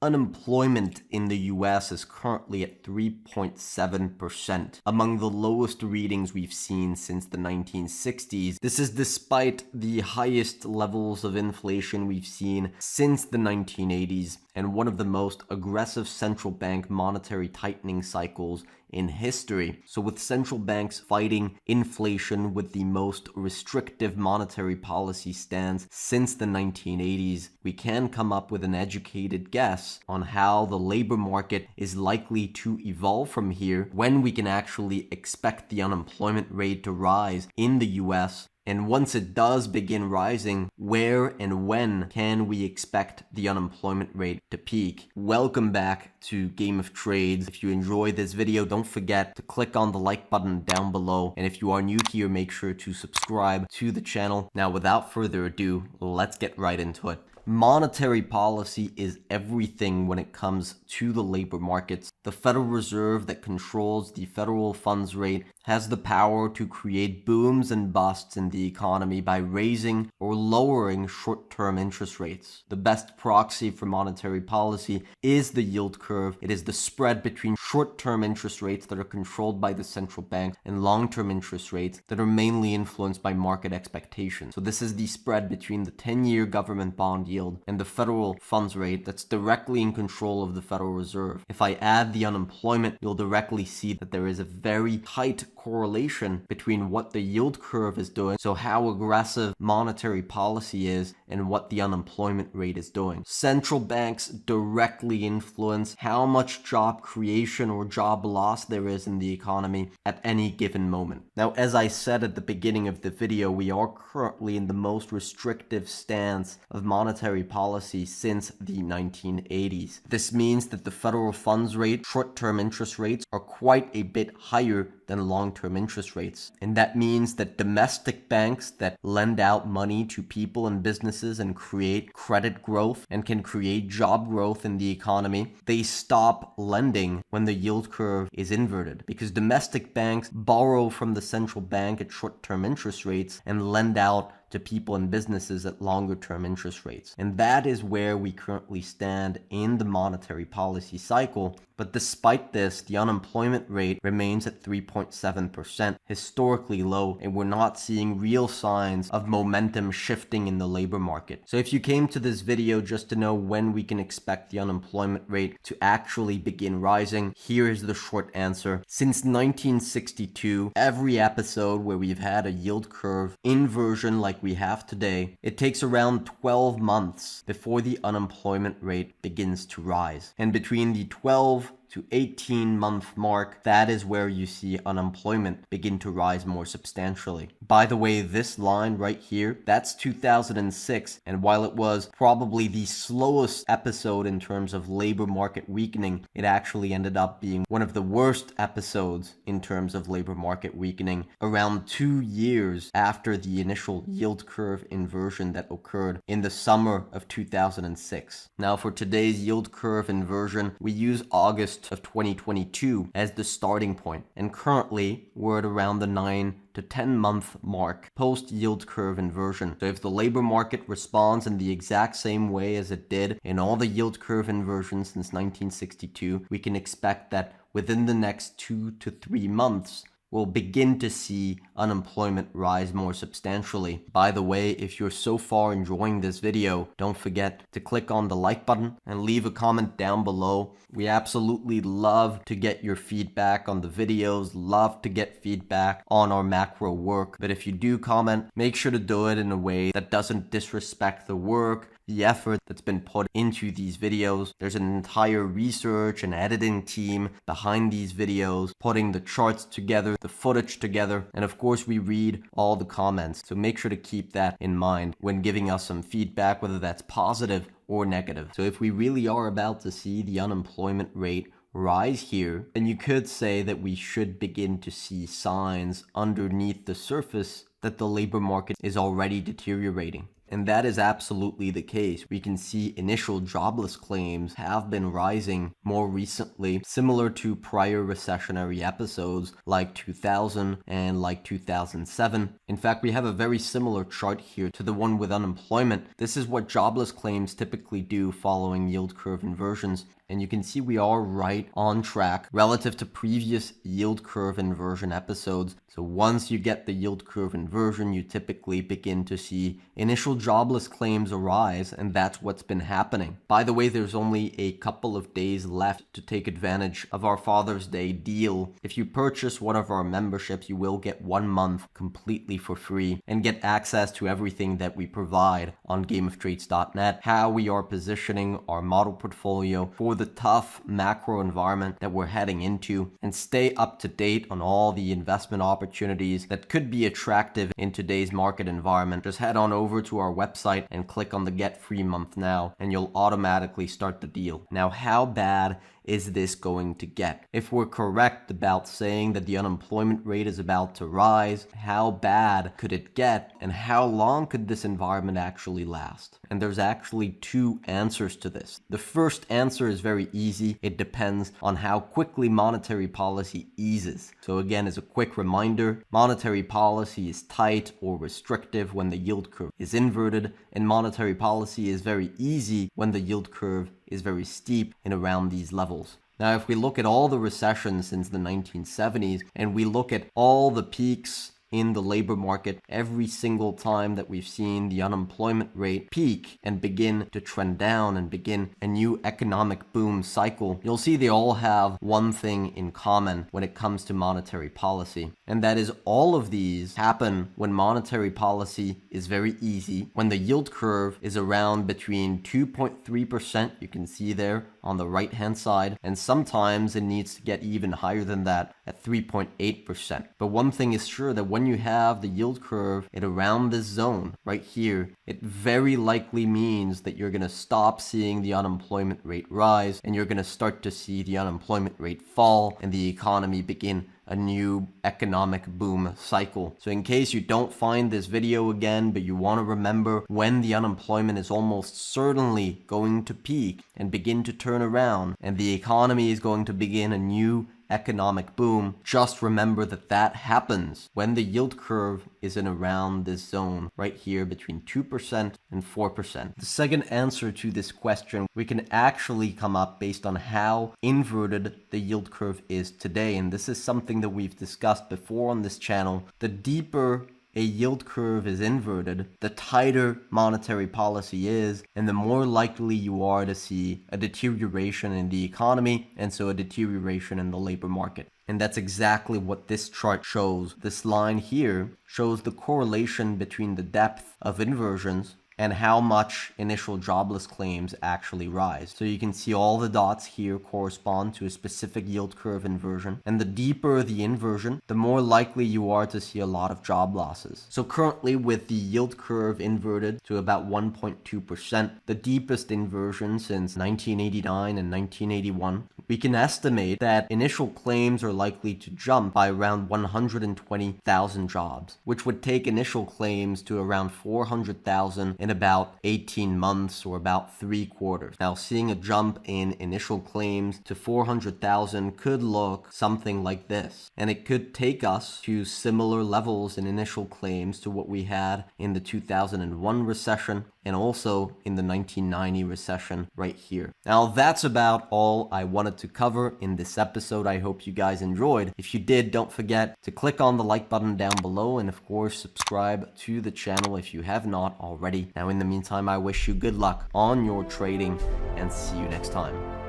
Unemployment in the US is currently at 3.7%, among the lowest readings we've seen since the 1960s. This is despite the highest levels of inflation we've seen since the 1980s and one of the most aggressive central bank monetary tightening cycles in history. So with central banks fighting inflation with the most restrictive monetary policy stance since the 1980s, we can come up with an educated guess on how the labor market is likely to evolve from here, when we can actually expect the unemployment rate to rise in the US. And once it does begin rising, where and when can we expect the unemployment rate to peak? Welcome back to Game of Trades. If you enjoyed this video, don't forget to click on the like button down below. And if you are new here, make sure to subscribe to the channel. Now, without further ado, let's get right into it. Monetary policy is everything when it comes to the labor markets. The Federal Reserve that controls the federal funds rate has the power to create booms and busts in the economy by raising or lowering short-term interest rates. The best proxy for monetary policy is the yield curve. It is the spread between short-term interest rates that are controlled by the central bank and long-term interest rates that are mainly influenced by market expectations. So this is the spread between the 10-year government bond yield and the federal funds rate that's directly in control of the Federal Reserve. If I add the unemployment, you'll directly see that there is a very tight correlation between what the yield curve is doing, so how aggressive monetary policy is, and what the unemployment rate is doing. Central banks directly influence how much job creation or job loss there is in the economy at any given moment. Now, as I said at the beginning of the video, we are currently in the most restrictive stance of monetary policy since the 1980s. This means that the federal funds rate, short-term interest rates, are quite a bit higher than long-term interest rates. And that means that domestic banks that lend out money to people and businesses and create credit growth and can create job growth in the economy, they stop lending when the yield curve is inverted, because domestic banks borrow from the central bank at short-term interest rates and lend out to people and businesses at longer-term interest rates. And that is where we currently stand in the monetary policy cycle. But despite this, the unemployment rate remains at 3.7%, historically low, and we're not seeing real signs of momentum shifting in the labor market. So if you came to this video just to know when we can expect the unemployment rate to actually begin rising, here is the short answer. Since 1962, every episode where we've had a yield curve inversion like we have today, it takes around 12 months before the unemployment rate begins to rise. And between the 12 to 18-month mark, that is where you see unemployment begin to rise more substantially. By the way, this line right here, that's 2006, and while it was probably the slowest episode in terms of labor market weakening, it actually ended up being one of the worst episodes in terms of labor market weakening, around 2 years after the initial yield curve inversion that occurred in the summer of 2006. Now, for today's yield curve inversion, we use August of 2022 as the starting point, and currently we're at around the 9 to 10 month mark post yield curve inversion. So if the labor market responds in the exact same way as it did in all the yield curve inversions since 1962, we can expect that within the next 2 to 3 months we'll begin to see unemployment rise more substantially. By the way, if you're so far enjoying this video, don't forget to click on the like button and leave a comment down below. We absolutely love to get your feedback on the videos, love to get feedback on our macro work. But if you do comment, make sure to do it in a way that doesn't disrespect the work, the effort that's been put into these videos. There's an entire research and editing team behind these videos, putting the charts together, the footage together, and of course we read all the comments. So make sure to keep that in mind when giving us some feedback, whether that's positive or negative. So if we really are about to see the unemployment rate rise here, then you could say that we should begin to see signs underneath the surface that the labor market is already deteriorating. And that is absolutely the case. We can see initial jobless claims have been rising more recently, similar to prior recessionary episodes like 2000 and like 2007. In fact, we have a very similar chart here to the one with unemployment. This is what jobless claims typically do following yield curve inversions. And you can see we are right on track relative to previous yield curve inversion episodes. So once you get the yield curve inversion, you typically begin to see initial jobless claims arise, and that's what's been happening. By the way, there's only a couple of days left to take advantage of our Father's Day deal. If you purchase one of our memberships, you will get 1 month completely for free and get access to everything that we provide on gameoftrades.net, how we are positioning our model portfolio for the tough macro environment that we're heading into, and stay up to date on all the investment opportunities that could be attractive in today's market environment. Just head on over to our website and click on the Get Free Month Now, and you'll automatically start the deal. Now, how bad is this going to get? If we're correct about saying that the unemployment rate is about to rise, how bad could it get, and how long could this environment actually last? And there's actually two answers to this. The first answer is very easy. It depends on how quickly monetary policy eases. So again, as a quick reminder, monetary policy is tight or restrictive when the yield curve is inverted, and monetary policy is very easy when the yield curve is very steep and around these levels. Now, if we look at all the recessions since the 1970s, and we look at all the peaks in the labor market, every single time that we've seen the unemployment rate peak and begin to trend down and begin a new economic boom cycle, you'll see they all have one thing in common when it comes to monetary policy. And that is all of these happen when monetary policy is very easy, when the yield curve is around between 2.3%, you can see there on the right hand side, and sometimes it needs to get even higher than that at 3.8%. But one thing is sure, that when you have the yield curve at around this zone right here, it very likely means that you're going to stop seeing the unemployment rate rise, and you're going to start to see the unemployment rate fall and the economy begin a new economic boom cycle. So in case you don't find this video again, but you want to remember when the unemployment is almost certainly going to peak and begin to turn around, and the economy is going to begin a new economic boom, just remember that that happens when the yield curve is in around this zone right here between 2% and 4%. The second answer to this question we can actually come up based on how inverted the yield curve is today, and this is something that we've discussed before on this channel. The deeper a yield curve is inverted, the tighter monetary policy is, and the more likely you are to see a deterioration in the economy, and so a deterioration in the labor market. And that's exactly what this chart shows. This line here shows the correlation between the depth of inversions and how much initial jobless claims actually rise. So you can see all the dots here correspond to a specific yield curve inversion. And the deeper the inversion, the more likely you are to see a lot of job losses. So currently, with the yield curve inverted to about 1.2%, the deepest inversion since 1989 and 1981, we can estimate that initial claims are likely to jump by around 120,000 jobs, which would take initial claims to around 400,000 in about 18 months, or about 3 quarters. Now, seeing a jump in initial claims to 400,000 could look something like this, and it could take us to similar levels in initial claims to what we had in the 2001 recession and also in the 1990 recession right here. Now, that's about all I wanted to cover in this episode. I hope you guys enjoyed. If you did, don't forget to click on the like button down below, and of course subscribe to the channel if you have not already. Now, in the meantime, I wish you good luck on your trading, and see you next time.